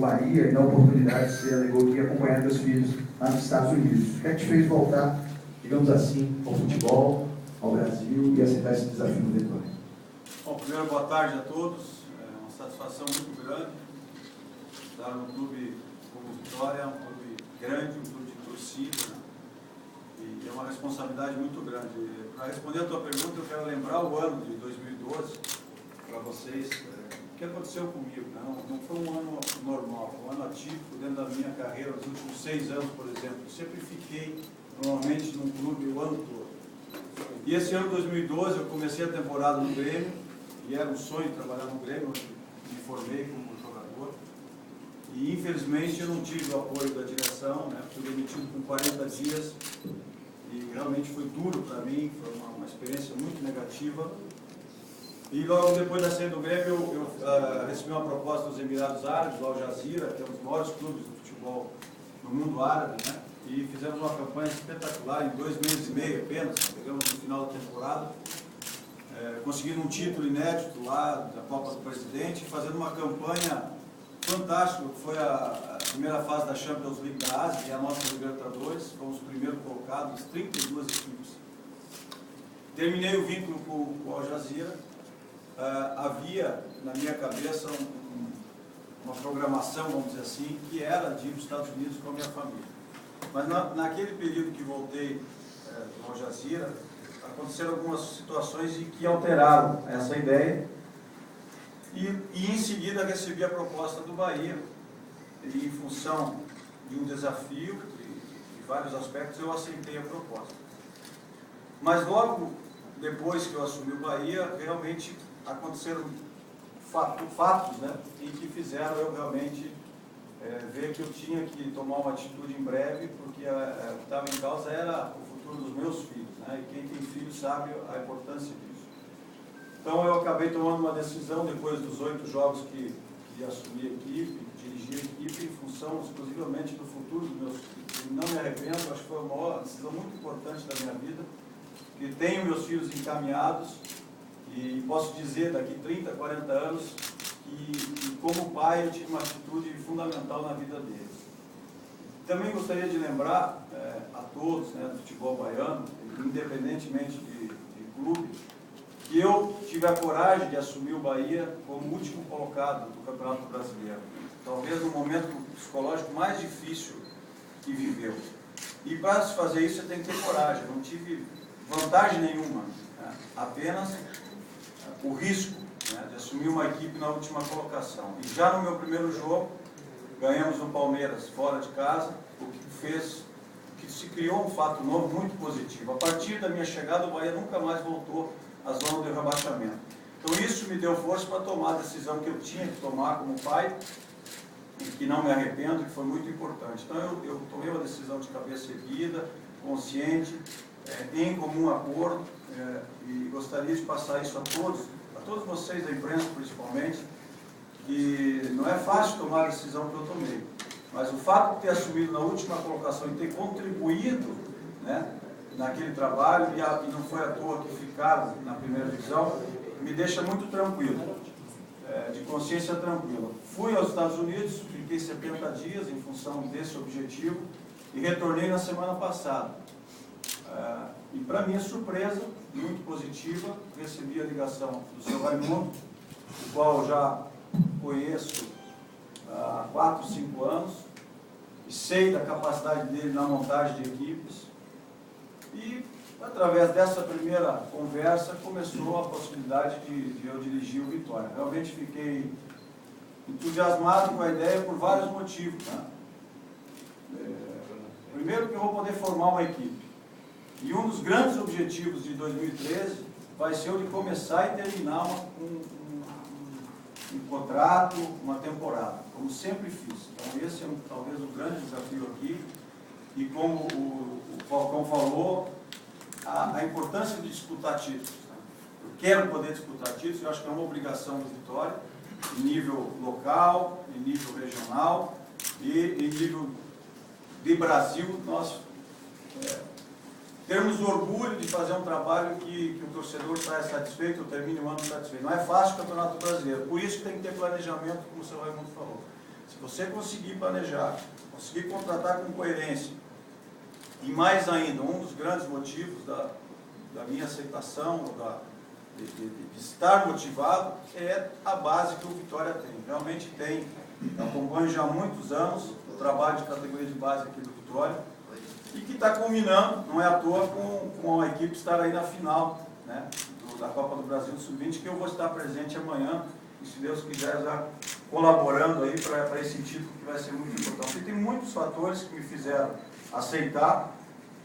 Bahia e na oportunidade que você alegou que ia acompanhar meus filhos lá nos Estados Unidos. O que é que te fez voltar, digamos assim, ao futebol, ao Brasil e aceitar esse desafio no Vitória? Bom, primeiro, boa tarde a todos. É uma satisfação muito grande estar num clube como Vitória, um clube grande, um clube de torcida, né? E é uma responsabilidade muito grande. Para responder a tua pergunta, eu quero lembrar o ano de 2012 para vocês. O que aconteceu comigo? Não foi um ano normal, foi um ano atípico dentro da minha carreira. Nos últimos 6 anos, por exemplo, eu sempre fiquei normalmente num clube o ano todo. E esse ano, 2012, eu comecei a temporada no Grêmio, e era um sonho trabalhar no Grêmio, onde me formei como jogador. E infelizmente eu não tive o apoio da direção, né? Fui demitido com 40 dias, e realmente foi duro para mim, foi uma experiência muito negativa. E logo depois da saída do Grêmio, eu recebi uma proposta dos Emirados Árabes, do Al Jazeera, que é um dos maiores clubes do futebol no mundo árabe, né? E fizemos uma campanha espetacular, em 2 meses e meio apenas, pegamos no final da temporada, conseguindo um título inédito lá da Copa do Presidente, fazendo uma campanha fantástica, que foi a primeira fase da Champions League da Ásia e a nossa Libertadores, fomos o primeiro colocado, 32 equipes. Terminei o vínculo com o Al Jazeera. Havia na minha cabeça uma programação, vamos dizer assim, que era de ir para os Estados Unidos com a minha família. Mas naquele período que voltei do Al Jazeera, aconteceram algumas situações que alteraram essa ideia. E em seguida recebi a proposta do Bahia, e em função de um desafio e de vários aspectos, eu aceitei a proposta. Mas logo depois que eu assumi o Bahia, realmente aconteceram fatos, né, em que fizeram eu realmente ver que eu tinha que tomar uma atitude em breve, porque o que estava em causa era o futuro dos meus filhos, né, e quem tem filhos sabe a importância disso. Então eu acabei tomando uma decisão depois dos 8 jogos que assumi a equipe, dirigi a equipe em função exclusivamente do futuro dos meus filhos. E não me arrependo, acho que foi uma decisão muito importante da minha vida, que tenho meus filhos encaminhados e posso dizer daqui 30, 40 anos que como pai eu tive uma atitude fundamental na vida deles. Também gostaria de lembrar a todos, né, do futebol baiano, independentemente de clube, que eu tive a coragem de assumir o Bahia como último colocado do Campeonato Brasileiro. Talvez no momento psicológico mais difícil que viveu. E para se fazer isso você tem que ter coragem. Eu não tive vantagem nenhuma, né? Apenas o risco, né, de assumir uma equipe na última colocação. E já no meu primeiro jogo, ganhamos no Palmeiras fora de casa, o que se criou um fato novo muito positivo. A partir da minha chegada, o Bahia nunca mais voltou à zona de rebaixamento. Então isso me deu força para tomar a decisão que eu tinha que tomar como pai, e que não me arrependo, que foi muito importante. Então eu tomei uma decisão de cabeça erguida, consciente, em comum acordo, e gostaria de passar isso a todos vocês da imprensa principalmente, que não é fácil tomar a decisão que eu tomei, mas o fato de ter assumido na última colocação e ter contribuído, né, naquele trabalho, e não foi à toa que ficaram na primeira divisão, me deixa muito tranquilo, de consciência tranquila. Fui aos Estados Unidos, fiquei 70 dias em função desse objetivo e retornei na semana passada. E para minha surpresa, muito positiva, recebi a ligação do seu Raimundo, o qual eu já conheço há 4, 5 anos, e sei da capacidade dele na montagem de equipes. E através dessa primeira conversa começou a possibilidade de eu dirigir o Vitória. Realmente fiquei entusiasmado com a ideia por vários motivos, né? Primeiro que eu vou poder formar uma equipe. E um dos grandes objetivos de 2013 vai ser o de começar e terminar um contrato, uma temporada, como sempre fiz. Então esse é talvez o grande desafio aqui. E como o Falcão falou, a importância de disputar títulos, né? Eu quero poder disputar títulos, eu acho que é uma obrigação do Vitória, em nível local, em nível regional e em nível de Brasil, nós termos o orgulho de fazer um trabalho que o torcedor saia satisfeito, termine o ano satisfeito. Não é fácil o Campeonato Brasileiro, por isso tem que ter planejamento, como o senhor Raimundo falou. Se Se você conseguir planejar, conseguir contratar com coerência, e mais ainda, um dos grandes motivos da minha aceitação, de estar motivado, é a base que o Vitória tem. Realmente tem. Eu acompanho já há muitos anos o trabalho de categoria de base aqui do Vitória, e que está culminando, não é à toa, com a equipe estar aí na final, né, da Copa do Brasil Sub-20, que eu vou estar presente amanhã, e se Deus quiser já colaborando aí para esse título que vai ser muito importante. E tem muitos fatores que me fizeram aceitar,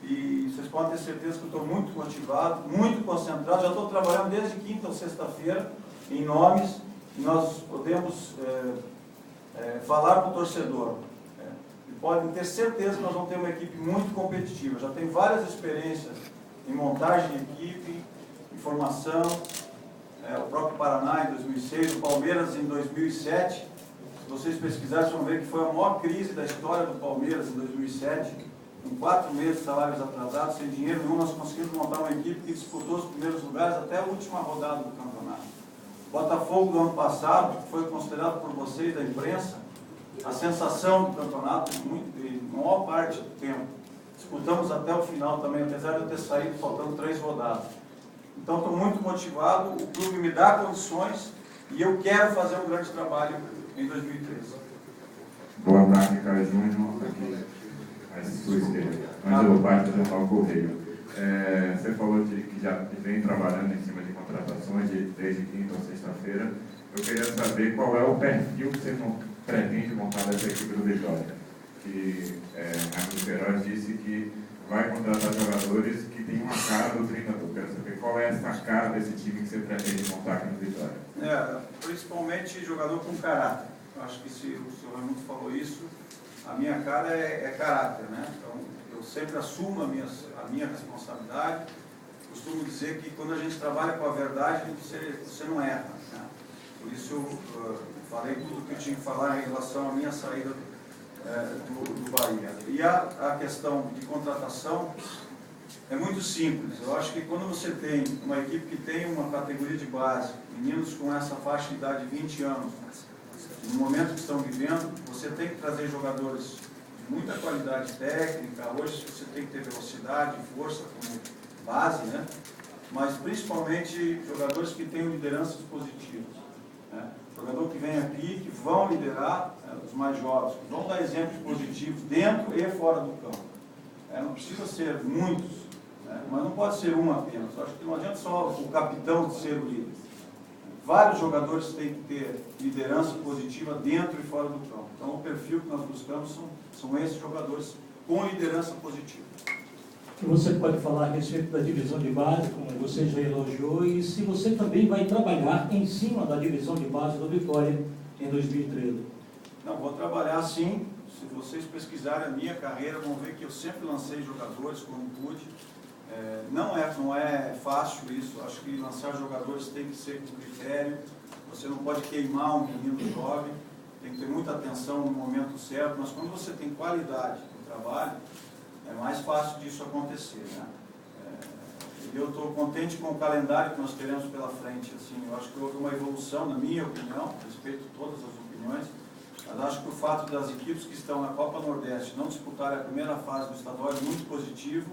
e vocês podem ter certeza que eu estou muito motivado, muito concentrado. Já estou trabalhando desde quinta ou sexta-feira em nomes, e nós podemos falar para o torcedor. E podem ter certeza que nós vamos ter uma equipe muito competitiva. Já tenho várias experiências em montagem de equipe, em formação, o próprio Paraná em 2006, o Palmeiras em 2007. Se vocês pesquisarem, vocês vão ver que foi a maior crise da história do Palmeiras em 2007. Em 4 meses de salários atrasados, sem dinheiro nenhum, nós conseguimos montar uma equipe que disputou os primeiros lugares até a última rodada do campeonato. Botafogo do ano passado, que foi considerado por vocês da imprensa a sensação do campeonato em maior parte do tempo. Disputamos até o final também, apesar de eu ter saído faltando 3 rodadas. Então estou muito motivado, o clube me dá condições e eu quero fazer um grande trabalho em 2013. Boa tarde, Caio Júnior, aqui à sua esquerda. Ângelo Bastos, do Jornal Correio. Você falou que já vem trabalhando em cima de contratações desde quinta ou sexta-feira. Eu queria saber qual é o perfil que você pretende montar dessa equipe do Vitória. Que Marcos Queiroz disse que vai contratar jogadores que têm uma cara do treinador. Quero saber qual é essa cara desse time que você pretende montar aqui no Vitória. Principalmente jogador com caráter. Eu acho que se o senhor Raimundo falou isso, a minha cara é caráter, né? Então, eu sempre assumo a minha responsabilidade. Costumo dizer que quando a gente trabalha com a verdade, você não erra, né? Por isso eu falei tudo que eu tinha que falar em relação à minha saída do Bahia. E a questão de contratação é muito simples. Eu acho que quando você tem uma equipe que tem uma categoria de base, meninos com essa faixa de idade de 20 anos, no momento que estão vivendo, você tem que trazer jogadores de muita qualidade técnica. Hoje você tem que ter velocidade, força como base, né? Mas principalmente jogadores que tenham lideranças positivas, né? Jogador que vem aqui, que vão liderar os mais jovens, que vão dar exemplos positivos dentro e fora do campo. Não precisa ser muitos, né? Mas não pode ser um apenas. Eu acho que não adianta só o capitão de ser o líder. Vários jogadores têm que ter liderança positiva dentro e fora do campo. Então, o perfil que nós buscamos são esses jogadores com liderança positiva. Que você pode falar a respeito da divisão de base, como você já elogiou, e se você também vai trabalhar em cima da divisão de base do Vitória em 2013. Não, vou trabalhar sim. Se vocês pesquisarem a minha carreira, vão ver que eu sempre lancei jogadores quando pude. Não é fácil isso. Acho que lançar jogadores tem que ser com critério. Você não pode queimar um menino jovem. Tem que ter muita atenção no momento certo. Mas quando você tem qualidade no trabalho, é mais fácil disso acontecer, né? Eu estou contente com o calendário que nós teremos pela frente. Assim, eu acho que houve uma evolução, na minha opinião, respeito todas as opiniões, mas acho que o fato das equipes que estão na Copa Nordeste não disputarem a primeira fase do estadual é muito positivo.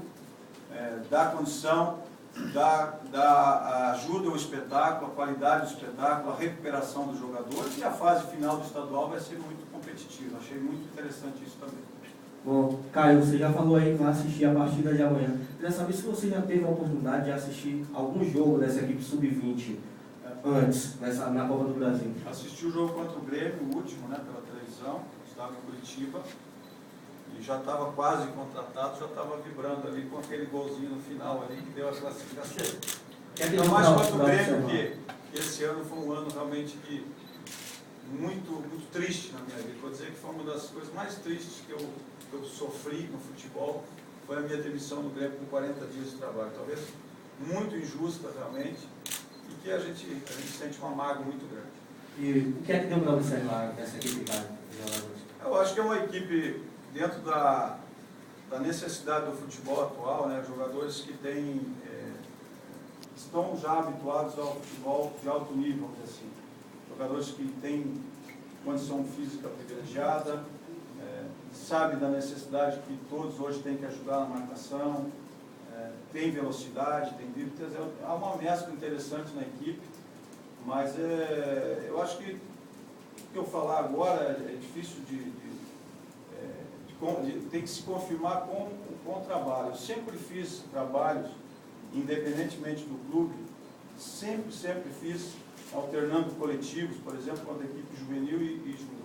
Dá condição, dá ajuda ao espetáculo, a qualidade do espetáculo, a recuperação dos jogadores, e a fase final do estadual vai ser muito competitiva. Achei muito interessante isso também. Bom, Caio, você já falou aí que vai assistir a partida de amanhã. Queria saber se você já teve a oportunidade de assistir algum jogo dessa equipe sub-20 antes, na Copa do Brasil. Assisti o jogo contra o Grêmio, o último, né, pela televisão, estava em Curitiba, e já estava quase contratado, já estava vibrando ali com aquele golzinho no final ali, que deu a classificação. Então, mais contra o Grêmio, que esse ano foi um ano realmente muito triste na minha vida. Vou dizer que foi uma das coisas mais tristes que eu sofri no futebol, foi a minha demissão do Grêmio com 40 dias de trabalho. Talvez muito injusta realmente, e que a gente sente uma mágoa muito grande. E o que é que deu para observar dessa equipe de jogadores? Eu acho que é uma equipe dentro da necessidade do futebol atual, né? Jogadores que estão já habituados ao futebol de alto nível, assim. Jogadores que têm condição física privilegiada. privilegiada, sabe da necessidade que todos hoje têm que ajudar na marcação, tem velocidade, tem drible, há uma mescla interessante na equipe, mas eu acho que o que eu falar agora é difícil tem que se confirmar com o trabalho. Eu sempre fiz trabalhos, independentemente do clube, sempre fiz alternando coletivos, por exemplo, com a equipe juvenil e junior.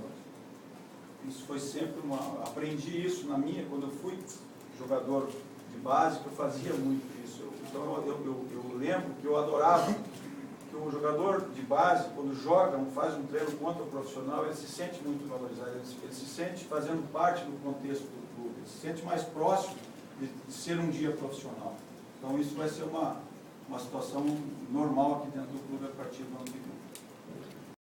Isso foi sempre aprendi isso quando eu fui jogador de base, que eu fazia muito isso. Então eu lembro que eu adorava que o jogador de base, quando joga, faz um treino contra o profissional, ele se sente muito valorizado, ele se sente fazendo parte do contexto do clube, ele se sente mais próximo de ser um dia profissional. Então isso vai ser uma situação normal aqui dentro do clube a partir do ano que vem.